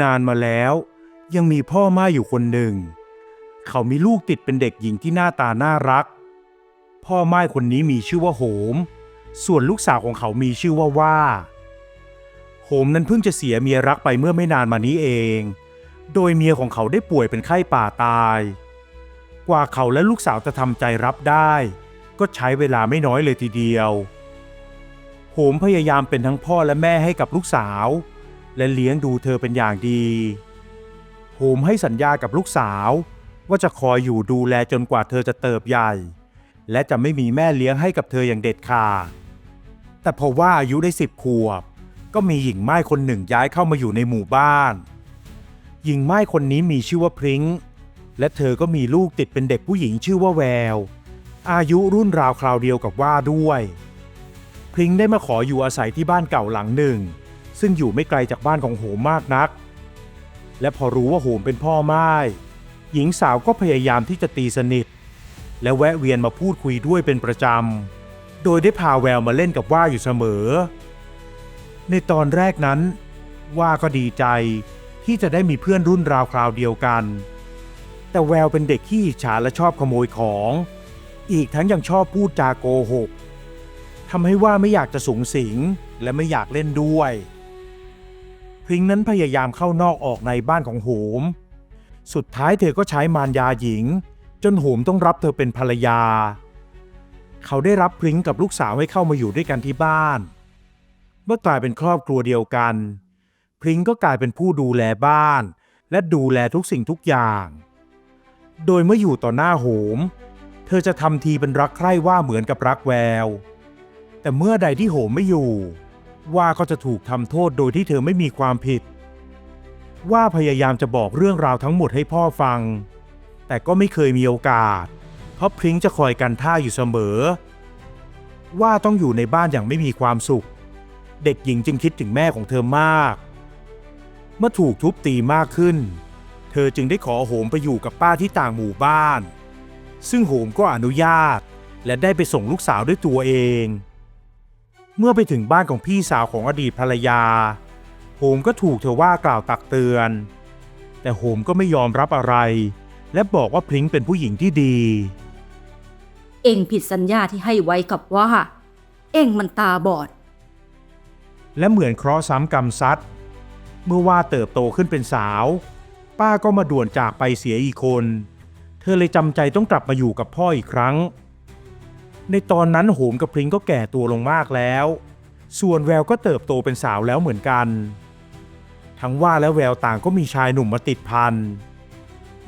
นานมาแล้วยังมีพ่อม่ายอยู่คนหนึ่งเขามีลูกติดเป็นเด็กหญิงที่หน้าตาน่ารักพ่อม่ายคนนี้มีชื่อว่าโหมส่วนลูกสาวของเขามีชื่อว่าโหมนั้นเพิ่งจะเสียเมียรักไปเมื่อไม่นานมานี้เองโดยเมียของเขาได้ป่วยเป็นไข้ป่าตายกว่าเขาและลูกสาวจะทำใจรับได้ก็ใช้เวลาไม่น้อยเลยทีเดียวโหมพยายามเป็นทั้งพ่อและแม่ให้กับลูกสาวและเลี้ยงดูเธอเป็นอย่างดีโหมให้สัญญากับลูกสาวว่าจะคอยอยู่ดูแลจนกว่าเธอจะเติบใหญ่และจะไม่มีแม่เลี้ยงให้กับเธออย่างเด็ดขาดแต่พอว่าอายุได้10 ขวบก็มีหญิงม่ายคนหนึ่งย้ายเข้ามาอยู่ในหมู่บ้านหญิงม่ายคนนี้มีชื่อว่าพริ้งและเธอก็มีลูกติดเป็นเด็กผู้หญิงชื่อว่าแววอายุรุ่นราวคราวเดียวกับว่าด้วยพริ้งได้มาขออยู่อาศัยที่บ้านเก่าหลังหนึ่งซึ่งอยู่ไม่ไกลจากบ้านของโหมมากนักและพอรู้ว่าโหมเป็นพ่อม่ายหญิงสาวก็พยายามที่จะตีสนิทและแวะเวียนมาพูดคุยด้วยเป็นประจำโดยได้พาแววมาเล่นกับว่าอยู่เสมอในตอนแรกนั้นว่าก็ดีใจที่จะได้มีเพื่อนรุ่นราวคราวเดียวกันแต่แววเป็นเด็กขี้อิจฉาและชอบขโมยของอีกทั้งยังชอบพูดจาโกหกทำให้ว่าไม่อยากจะสุงสิงและไม่อยากเล่นด้วยพริ้งนั้นพยายามเข้านอกออกในบ้านของโหมสุดท้ายเธอก็ใช้มารยาหญิงจนโหมต้องรับเธอเป็นภรรยาเขาได้รับพริ้งกับลูกสาวให้เข้ามาอยู่ด้วยกันที่บ้านเมื่อกลายเป็นครอบครัวเดียวกันพริ้งก็กลายเป็นผู้ดูแลบ้านและดูแลทุกสิ่งทุกอย่างโดยเมื่ออยู่ต่อหน้าโหมเธอจะทำทีเป็นรักใคร่ว่าเหมือนกับรักแววแต่เมื่อใดที่โหมไม่อยู่ว่าก็จะถูกทำโทษโดยที่เธอไม่มีความผิดว่าพยายามจะบอกเรื่องราวทั้งหมดให้พ่อฟังแต่ก็ไม่เคยมีโอกาสเพราะพริ้งจะคอยกันท่าอยู่เสมอว่าต้องอยู่ในบ้านอย่างไม่มีความสุขเด็กหญิงจึงคิดถึงแม่ของเธอมากเมื่อถูกทุบตีมากขึ้นเธอจึงได้ขอโหมไปอยู่กับป้าที่ต่างหมู่บ้านซึ่งโหมก็อนุญาตและได้ไปส่งลูกสาวด้วยตัวเองเมื่อไปถึงบ้านของพี่สาวของอดีตภรรยาโหมก็ถูกเธอว่ากล่าวตักเตือนแต่โหมก็ไม่ยอมรับอะไรและบอกว่าพริ้งเป็นผู้หญิงที่ดีเอ็งผิดสัญญาที่ให้ไว้กับว่าเอ็งมันตาบอดและเหมือนเคราะห์ซ้ำกรรมซัดเมื่อว่าเติบโตขึ้นเป็นสาวป้าก็มาด่วนจากไปเสียอีกคนเธอเลยจำใจต้องกลับมาอยู่กับพ่ออีกครั้งในตอนนั้นโหมกับพริ้งก็แก่ตัวลงมากแล้วส่วนแววก็เติบโตเป็นสาวแล้วเหมือนกันทั้งว่าและแววต่างก็มีชายหนุ่มมาติดพัน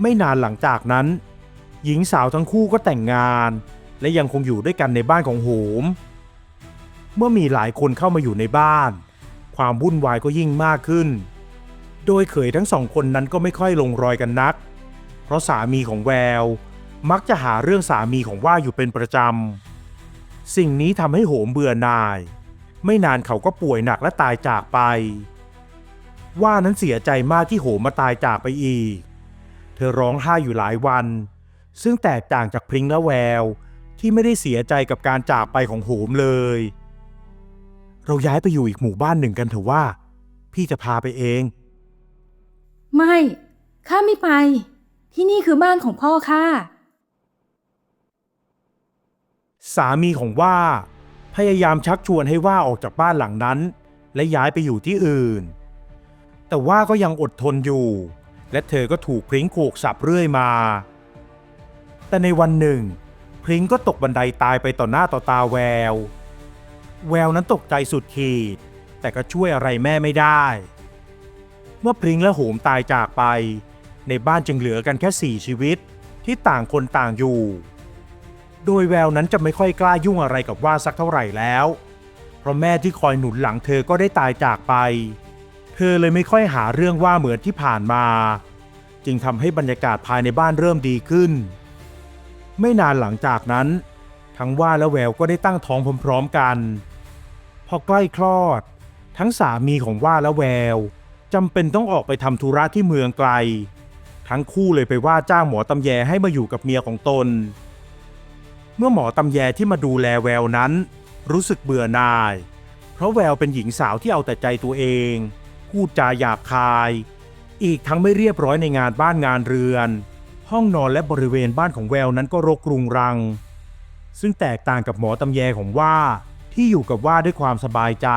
ไม่นานหลังจากนั้นหญิงสาวทั้งคู่ก็แต่งงานและยังคงอยู่ด้วยกันในบ้านของโหมเมื่อมีหลายคนเข้ามาอยู่ในบ้านความวุ่นวายก็ยิ่งมากขึ้นโดยเขยทั้งสองคนนั้นก็ไม่ค่อยลงรอยกันนักเพราะสามีของแววมักจะหาเรื่องสามีของว่าอยู่เป็นประจำสิ่งนี้ทำให้โหมเบื่อหน่ายไม่นานเขาก็ป่วยหนักและตายจากไปว่านั้นเสียใจมากที่โหมมาตายจากไปอีกเธอร้องไห้อยู่หลายวันซึ่งแตกต่างจากพริ้งและแววที่ไม่ได้เสียใจกับการจากไปของโหมเลยเราย้ายไปอยู่อีกหมู่บ้านหนึ่งกันเถอะว่าพี่จะพาไปเองไม่ข้าไม่ไปที่นี่คือบ้านของพ่อข้าสามีของว่าพยายามชักชวนให้ว่าออกจากบ้านหลังนั้นและย้ายไปอยู่ที่อื่นแต่ว่าก็ยังอดทนอยู่และเธอก็ถูกพริ้งโขกสับเรื่อยมาแต่ในวันหนึ่งพริ้งก็ตกบันไดตายไปต่อหน้าต่อตาแววนั้นตกใจสุดขีดแต่ก็ช่วยอะไรแม่ไม่ได้เมื่อพริ้งและโหมตายจากไปในบ้านจึงเหลือกันแค่4 ชีวิตที่ต่างคนต่างอยู่โดยแววนั้นจะไม่ค่อยกล้ายุ่งอะไรกับว่าสักเท่าไหร่แล้วเพราะแม่ที่คอยหนุนหลังเธอก็ได้ตายจากไปเธอเลยไม่ค่อยหาเรื่องว่าเหมือนที่ผ่านมาจึงทำให้บรรยากาศภายในบ้านเริ่มดีขึ้นไม่นานหลังจากนั้นทั้งว่าและแววก็ได้ตั้งท้องพร้อมๆกันพอใกล้คลอดทั้งสามีของว่าและแววจำเป็นต้องออกไปทำธุระที่เมืองไกลทั้งคู่เลยไปว่าจ้างหมอตำแยให้มาอยู่กับเมียของตนเมื่อหมอตำแยที่มาดูแลแววนั้นรู้สึกเบื่อหน่ายเพราะแววเป็นหญิงสาวที่เอาแต่ใจตัวเองพูดจาหยาบคาย อีกทั้งไม่เรียบร้อยในงานบ้านงานเรือน ห้องนอนและบริเวณบ้านของแววนั้นก็รกรุงรังซึ่งแตกต่างกับหมอตำแยของว่าที่อยู่กับว่าด้วยความสบายใจ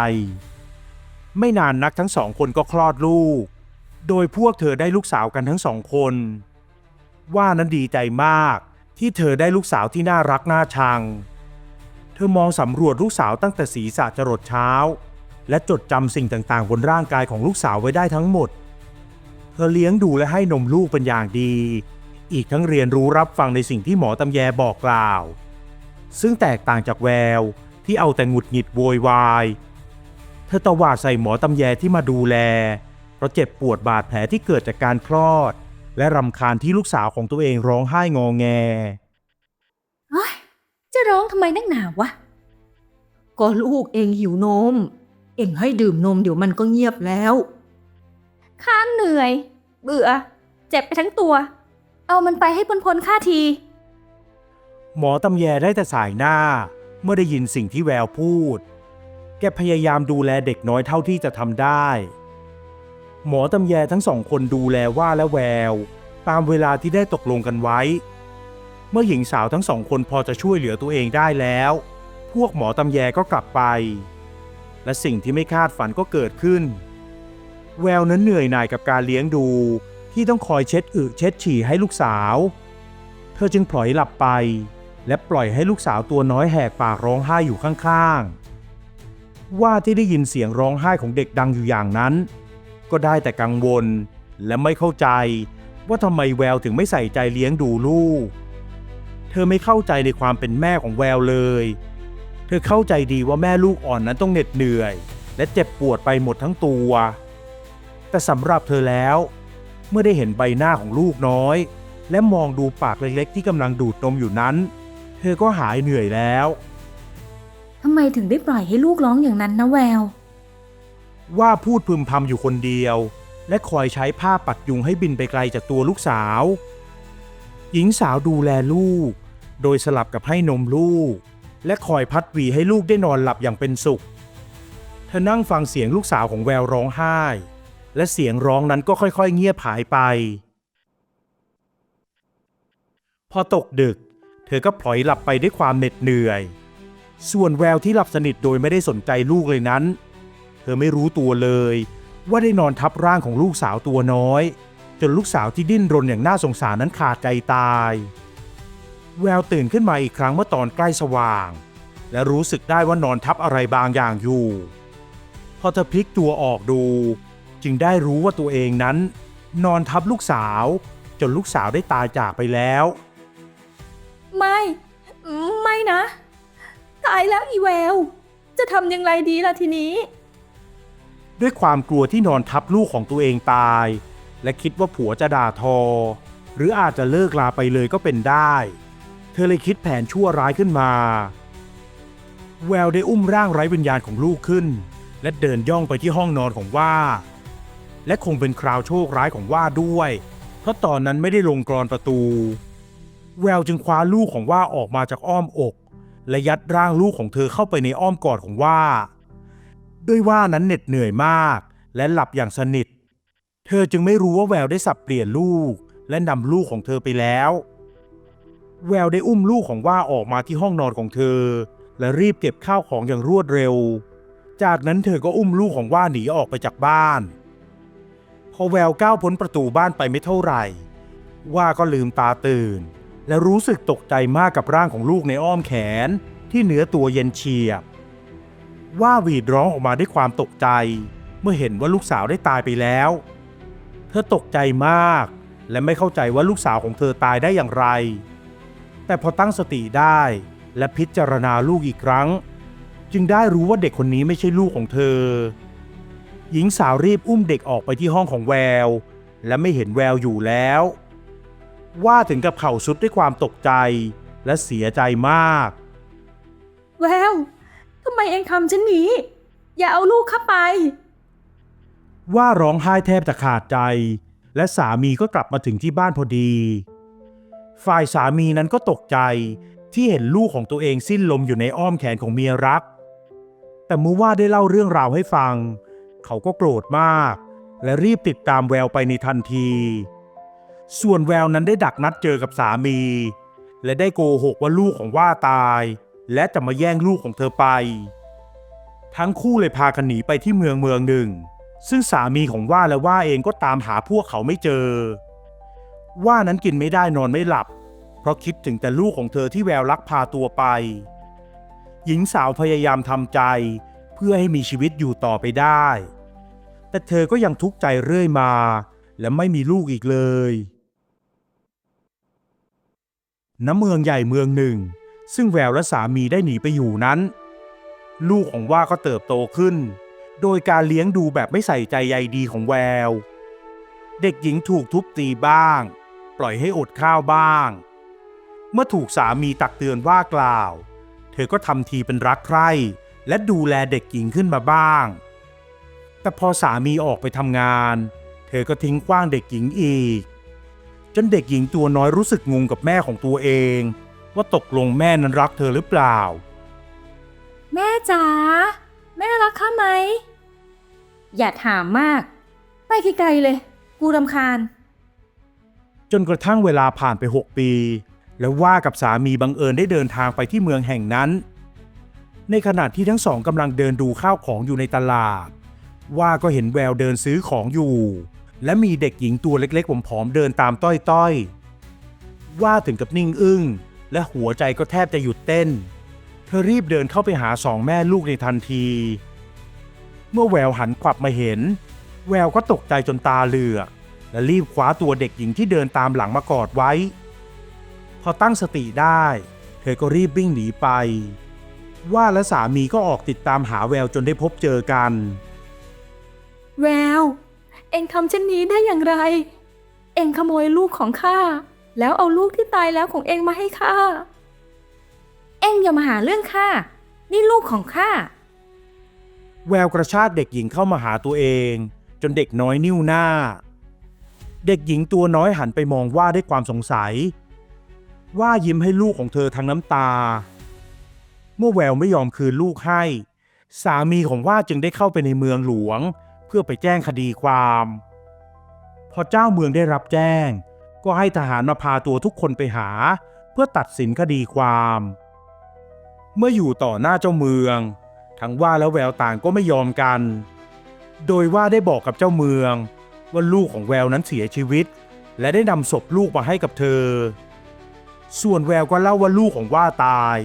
ไม่นานนักทั้งสองคนก็คลอดลูกโดยพวกเธอได้ลูกสาวกันทั้งสองคนว่านั้นดีใจมากที่เธอได้ลูกสาวที่น่ารักน่าชังเธอมองสำรวจลูกสาวตั้งแต่ศีรษะจรดเท้าและจดจำสิ่งต่างๆบนร่างกายของลูกสาวไว้ได้ทั้งหมดเธอเลี้ยงดูและให้นมลูกเป็นอย่างดีอีกทั้งเรียนรู้รับฟังในสิ่งที่หมอตำแยบอกกล่าวซึ่งแตกต่างจากแววที่เอาแต่หงุดหงิดโวยวายเธอตวาดใส่หมอตำแยที่มาดูแลเพราะเจ็บปวดบาดแผลที่เกิดจากการคลอดและรำคาญที่ลูกสาวของตัวเองร้องไห้งอแงจะร้องทำไมนักหนาวะก็ลูกเองหิวนมเองให้ดื่มนมเดี๋ยวมันก็เงียบแล้วข้าเหนื่อยเบื่อเจ็บไปทั้งตัวเอามันไปให้พ้นข้าทีหมอตำแยได้แต่สายหน้าเมื่อได้ยินสิ่งที่แววพูดแกพยายามดูแลเด็กน้อยเท่าที่จะทำได้หมอตำแยทั้งสองคนดูแลว่าและแววตามเวลาที่ได้ตกลงกันไว้เมื่อหญิงสาวทั้งสองคนพอจะช่วยเหลือตัวเองได้แล้วพวกหมอตำแยก็กลับไปและสิ่งที่ไม่คาดฝันก็เกิดขึ้นแววนั้นเหนื่อยหน่ายกับการเลี้ยงดูที่ต้องคอยเช็ดอึเช็ดฉี่ให้ลูกสาวเธอจึงพลอยหลับไปและปล่อยให้ลูกสาวตัวน้อยแหกปากร้องไห้อยู่ข้างๆว่าที่ได้ยินเสียงร้องไห้ของเด็กดังอยู่อย่างนั้นก็ได้แต่กังวลและไม่เข้าใจว่าทำไมแววถึงไม่ใส่ใจเลี้ยงดูลูกเธอไม่เข้าใจในความเป็นแม่ของแววเลยเธอเข้าใจดีว่าแม่ลูกอ่อนนั้นต้องเหน็ดเหนื่อยและเจ็บปวดไปหมดทั้งตัวแต่สำหรับเธอแล้วเมื่อได้เห็นใบหน้าของลูกน้อยและมองดูปากเล็กๆที่กำลังดูดนมอยู่นั้นเธอก็หายเหนื่อยแล้วทำไมถึงได้ปล่อยให้ลูกร้องอย่างนั้นนะแววว่าพูดพึมพำอยู่คนเดียวและคอยใช้ผ้าปัดยุงให้บินไปไกลจากตัวลูกสาวหญิงสาวดูแลลูกโดยสลับกับให้นมลูกและคอยพัดหวีให้ลูกได้นอนหลับอย่างเป็นสุขเธอนั่งฟังเสียงลูกสาวของแววร้องไห้และเสียงร้องนั้นก็ค่อยๆเงียบหายไปพอตกดึกเธอก็พลอยหลับไปด้วยความเหน็ดเหนื่อยส่วนแววที่หลับสนิทโดยไม่ได้สนใจลูกเลยนั้นเธอไม่รู้ตัวเลยว่าได้นอนทับร่างของลูกสาวตัวน้อยจนลูกสาวที่ดิ้นรนอย่างน่าสงสารนั้นขาดใจตายแววตื่นขึ้นมาอีกครั้งเมื่อตอนใกล้สว่างและรู้สึกได้ว่านอนทับอะไรบางอย่างอยู่พอเธอพลิกตัวออกดูจึงได้รู้ว่าตัวเองนั้นนอนทับลูกสาวจนลูกสาวได้ตายจากไปแล้วไม่นะตายแล้วอีแววจะทำยังไงดีล่ะทีนี้ด้วยความกลัวที่นอนทับลูกของตัวเองตายและคิดว่าผัวจะด่าทอหรืออาจจะเลิกลาไปเลยก็เป็นได้เธอเลยคิดแผนชั่วร้ายขึ้นมาแววได้อุ้มร่างไร้วิญญาณของลูกขึ้นและเดินย่องไปที่ห้องนอนของว่าและคงเป็นคราวโชคร้ายของว่าด้วยเพราะตอนนั้นไม่ได้ลงกลอนประตูแววจึงคว้าลูกของว่าออกมาจากอ้อมอกและยัดร่างลูกของเธอเข้าไปในอ้อมกอดของว่าด้วยว่านั้นเหน็ดเหนื่อยมากและหลับอย่างสนิทเธอจึงไม่รู้ว่าแววได้สับเปลี่ยนลูกและนำลูกของเธอไปแล้วแววได้อุ้มลูกของว่าออกมาที่ห้องนอนของเธอและรีบเก็บข้าวของอย่างรวดเร็วจากนั้นเธอก็อุ้มลูกของว่าหนีออกไปจากบ้านพอแววก้าวพ้นประตูบ้านไปไม่เท่าไหร่ว่าก็ลืมตาตื่นและรู้สึกตกใจมากกับร่างของลูกในอ้อมแขนที่เนื้อตัวเย็นเฉียบว่าหวีดร้องออกมาด้วยความตกใจเมื่อเห็นว่าลูกสาวได้ตายไปแล้วเธอตกใจมากและไม่เข้าใจว่าลูกสาวของเธอตายได้อย่างไรแต่พอตั้งสติได้และพิจารณาลูกอีกครั้งจึงได้รู้ว่าเด็กคนนี้ไม่ใช่ลูกของเธอหญิงสาวรีบอุ้มเด็กออกไปที่ห้องของแววและไม่เห็นแววอยู่แล้วว่าถึงกับเข่าสุดด้วยความตกใจและเสียใจมากแววทำไมเองทำเช่นนี้อย่าเอาลูกเข้าไปว่าร้องไห้แทบจะขาดใจและสามีก็กลับมาถึงที่บ้านพอดีฝ่ายสามีนั้นก็ตกใจที่เห็นลูกของตัวเองสิ้นลมอยู่ในอ้อมแขนของเมียรักแต่เมื่อว่าได้เล่าเรื่องราวให้ฟังเขาก็โกรธมาก และรีบติดตามแววไปในทันที ส่วนแววนั้นได้ดักนัดเจอกับสามีและได้โกหกว่าลูกของว่าตายและจะมาแย่งลูกของเธอไปทั้งคู่เลยพากันหนีไปที่เมืองหนึ่งซึ่งสามีของว่าและว่าเองก็ตามหาพวกเขาไม่เจอว่านั้นกินไม่ได้นอนไม่หลับเพราะคิดถึงแต่ลูกของเธอที่แววลักพาตัวไปหญิงสาวพยายามทำใจเพื่อให้มีชีวิตอยู่ต่อไปได้แต่เธอก็ยังทุกข์ใจเรื่อยมาและไม่มีลูกอีกเลยณ เมืองใหญ่เมืองหนึ่งซึ่งแววและสามีได้หนีไปอยู่นั้นลูกของว่าก็เติบโตขึ้นโดยการเลี้ยงดูแบบไม่ใส่ใจใยดีของแววเด็กหญิงถูกทุบตีบ้างปล่อยให้อดข้าวบ้างเมื่อถูกสามีตักเตือนว่ากล่าวเธอก็ทำทีเป็นรักใคร่และดูแลเด็กหญิงขึ้นมาบ้างแต่พอสามีออกไปทำงานเธอก็ทิ้งขว้างเด็กหญิงอีกจนเด็กหญิงตัวน้อยรู้สึกงงกับแม่ของตัวเองว่าตกลงแม่นั้นรักเธอหรือเปล่าแม่จ๋าแม่รักข้าไหมอย่าถามมากไปไกลๆเลยกูรำคาญจนกระทั่งเวลาผ่านไป6 ปีแล้วว่ากับสามีบังเอิญได้เดินทางไปที่เมืองแห่งนั้นในขณะที่ทั้งสองกำลังเดินดูข้าวของอยู่ในตลาดว่าก็เห็นแววเดินซื้อของอยู่และมีเด็กหญิงตัวเล็กๆผอมๆเดินตามต้อยๆว่าถึงกับนิ่งอึ้งและหัวใจก็แทบจะหยุดเต้นเธอรีบเดินเข้าไปหา2 แม่ลูกในทันทีเมื่อแววหันขวับมาเห็นแววก็ตกใจจนตาเหลือกและรีบคว้าตัวเด็กหญิงที่เดินตามหลังมากอดไว้พอตั้งสติได้เธอก็รีบวิ่งหนีไปว่าและสามีก็ออกติดตามหาแววจนได้พบเจอกันแววเอ็งทำเช่นนี้ได้อย่างไรเอ็งขโมยลูกของข้าแล้วเอาลูกที่ตายแล้วของเอ็งมาให้ข้าเอ็งอย่ามาหาเรื่องข้านี่ลูกของข้าแววกระชากเด็กหญิงเข้ามาหาตัวเองจนเด็กน้อยนิ้วหน้าเด็กหญิงตัวน้อยหันไปมองว่าด้วยความสงสัยว่ายิ้มให้ลูกของเธอทั้งน้ำตาเมื่อแววไม่ยอมคืนลูกให้สามีของว่าจึงได้เข้าไปในเมืองหลวงเพื่อไปแจ้งคดีความพอเจ้าเมืองได้รับแจ้งก็ให้ทหารมาพาตัวทุกคนไปหาเพื่อตัดสินคดีความเมื่ออยู่ต่อหน้าเจ้าเมืองทั้งว่าและแววต่างก็ไม่ยอมกันโดยว่าได้บอกกับเจ้าเมืองว่าลูกของแววนั้นเสียชีวิตและได้นำศพลูกมาให้กับเธอส่วนแววก็เล่าว่าลูกของว่าตาย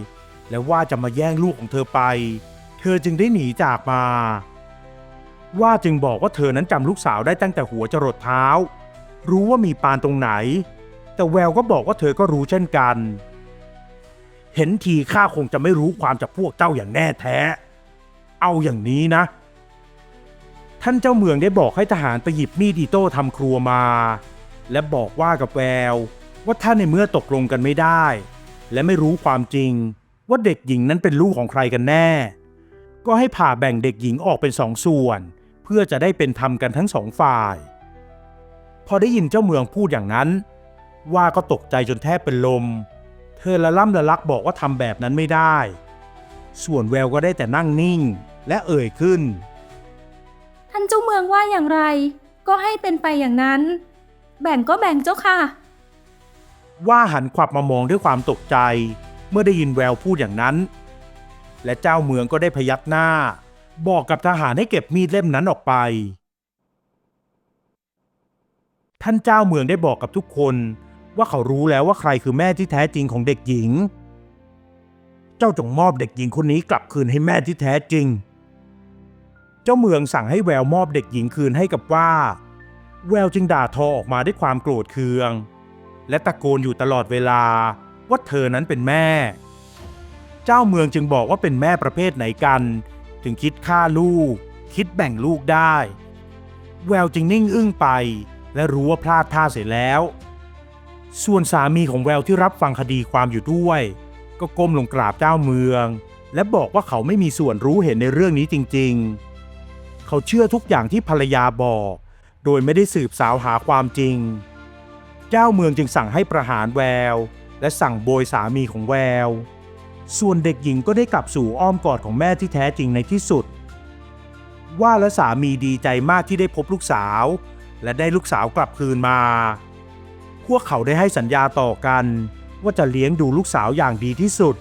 และว่าจะมาแย่งลูกของเธอไปเธอจึงได้หนีจากมาว่าจึงบอกว่าเธอนั้นจำลูกสาวได้ตั้งแต่หัวจรดเท้ารู้ว่ามีปานตรงไหนแต่แววก็บอกว่าเธอก็รู้เช่นกันเห็นทีข้าคงจะไม่รู้ความจากพวกเจ้าอย่างแน่แท้เอาอย่างนี้นะท่านเจ้าเมืองได้บอกให้ทหารไปหยิบมีดอิโต้ทำครัวมาและบอกว่ากับแววว่าถ้าในเมื่อตกลงกันไม่ได้และไม่รู้ความจริงว่าเด็กหญิงนั้นเป็นลูกของใครกันแน่ก็ให้ผ่าแบ่งเด็กหญิงออกเป็น2 ส่วนเพื่อจะได้เป็นธรรมกันทั้ง2 ฝ่ายพอได้ยินเจ้าเมืองพูดอย่างนั้นว่าก็ตกใจจนแทบเป็นลมเธอละล่ำละลักบอกว่าทำแบบนั้นไม่ได้ส่วนแววก็ได้แต่นั่งนิ่งและเอ่ยขึ้นท่านเจ้าเมืองว่าอย่างไรก็ให้เป็นไปอย่างนั้นแบ่งก็แบ่งเจ้าค่ะว่าหันขวับมามองด้วยความตกใจเมื่อได้ยินแววพูดอย่างนั้นและเจ้าเมืองก็ได้พยักหน้าบอกกับทหารให้เก็บมีดเล่มนั้นออกไปท่านเจ้าเมืองได้บอกกับทุกคนว่าเขารู้แล้วว่าใครคือแม่ที่แท้จริงของเด็กหญิงเจ้าจงมอบเด็กหญิงคนนี้กลับคืนให้แม่ที่แท้จริงเจ้าเมืองสั่งให้แววมอบเด็กหญิงคืนให้กับว่าแววจึงด่าทอออกมาด้วยความโกรธเคืองและตะโกนอยู่ตลอดเวลาว่าเธอนั้นเป็นแม่เจ้าเมืองจึงบอกว่าเป็นแม่ประเภทไหนกันถึงคิดฆ่าลูกคิดแบ่งลูกได้แววจึงนิ่งอึ้งไปและรู้ว่าพลาดท่าเสียแล้วส่วนสามีของแววที่รับฟังคดีความอยู่ด้วยก็ก้มลงกราบเจ้าเมืองและบอกว่าเขาไม่มีส่วนรู้เห็นในเรื่องนี้จริงๆเขาเชื่อทุกอย่างที่ภรรยาบอกโดยไม่ได้สืบสาวหาความจริงเจ้าเมืองจึงสั่งให้ประหารแววและสั่งโบยสามีของแววส่วนเด็กหญิงก็ได้กลับสู่อ้อมกอดของแม่ที่แท้จริงในที่สุด ว่าและสามีดีใจมากที่ได้พบลูกสาวและได้ลูกสาวกลับคืนมา พวกเขาได้ให้สัญญาต่อกันว่าจะเลี้ยงดูลูกสาวอย่างดีที่สุด